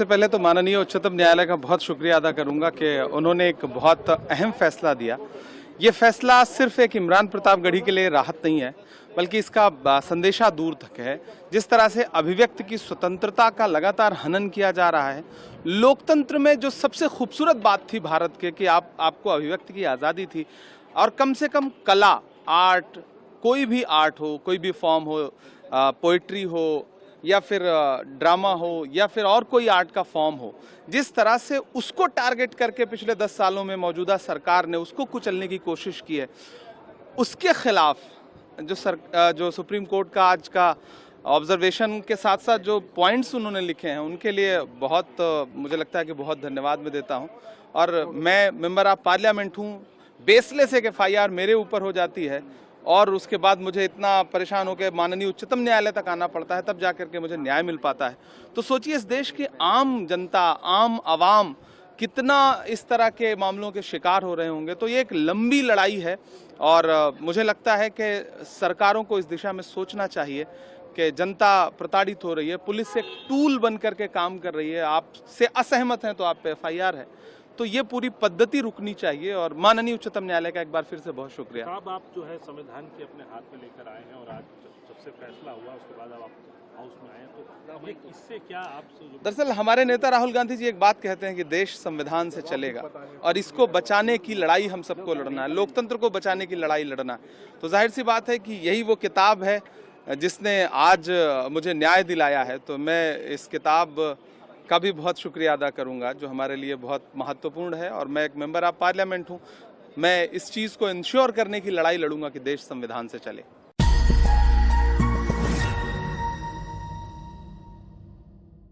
सबसे पहले तो माननीय उच्चतम न्यायालय का बहुत शुक्रिया अदा करूंगा कि उन्होंने एक बहुत अहम फैसला दिया। ये फैसला सिर्फ एक इमरान प्रतापगढ़ी के लिए राहत नहीं है, बल्कि इसका संदेशा दूर तक है। जिस तरह से अभिव्यक्ति की स्वतंत्रता का लगातार हनन किया जा रहा है, लोकतंत्र में जो सबसे खूबसूरत बात थी भारत के कि आपको अभिव्यक्ति की आज़ादी थी, और कम से कम कला, आर्ट, कोई भी आर्ट हो, कोई भी फॉर्म हो, पोइट्री हो या फिर ड्रामा हो या फिर और कोई आर्ट का फॉर्म हो, जिस तरह से उसको टारगेट करके पिछले 10 सालों में मौजूदा सरकार ने उसको कुचलने की कोशिश की है, उसके खिलाफ जो सुप्रीम कोर्ट का आज का ऑब्जर्वेशन के साथ साथ जो पॉइंट्स उन्होंने लिखे हैं, उनके लिए बहुत मुझे लगता है कि बहुत धन्यवाद मैं देता हूं। और मैं मेंबर ऑफ पार्लियामेंट हूं, बेसलेस एक FIR मेरे ऊपर हो जाती है और उसके बाद मुझे इतना परेशान होकर माननीय उच्चतम न्यायालय तक आना पड़ता है, तब जाकर के मुझे न्याय मिल पाता है। तो सोचिए इस देश की आम जनता, आम आवाम कितना इस तरह के मामलों के शिकार हो रहे होंगे। तो ये एक लंबी लड़ाई है और मुझे लगता है कि सरकारों को इस दिशा में सोचना चाहिए कि जनता प्रताड़ित हो रही है, पुलिस एक टूल बन करके काम कर रही है। आपसे असहमत हैं तो आप पे FIR है, तो ये पूरी पद्धति रुकनी चाहिए। और माननीय उच्चतम न्यायालय का एक बार फिर से बहुत शुक्रिया। अब आप जो है संविधान के अपने हाथ में लेकर आए हैं और आज जब से फैसला हुआ उसके बाद अब आप हाउस में आए हैं, तो ये इससे क्या आप? दरअसल हमारे नेता राहुल गांधी जी एक बात कहते हैं कि देश संविधान से चलेगा और इसको बचाने की लड़ाई हम सबको लड़ना है, लोकतंत्र को बचाने की लड़ाई लड़ना है। तो जाहिर सी बात है कि यही वो किताब है जिसने आज मुझे न्याय दिलाया है। तो मैं इस किताब का भी बहुत शुक्रिया अदा करूंगा, जो हमारे लिए बहुत महत्वपूर्ण है। और मैं एक मेंबर ऑफ पार्लियामेंट हूं, मैं इस चीज़ को इंश्योर करने की लड़ाई लड़ूंगा कि देश संविधान से चले।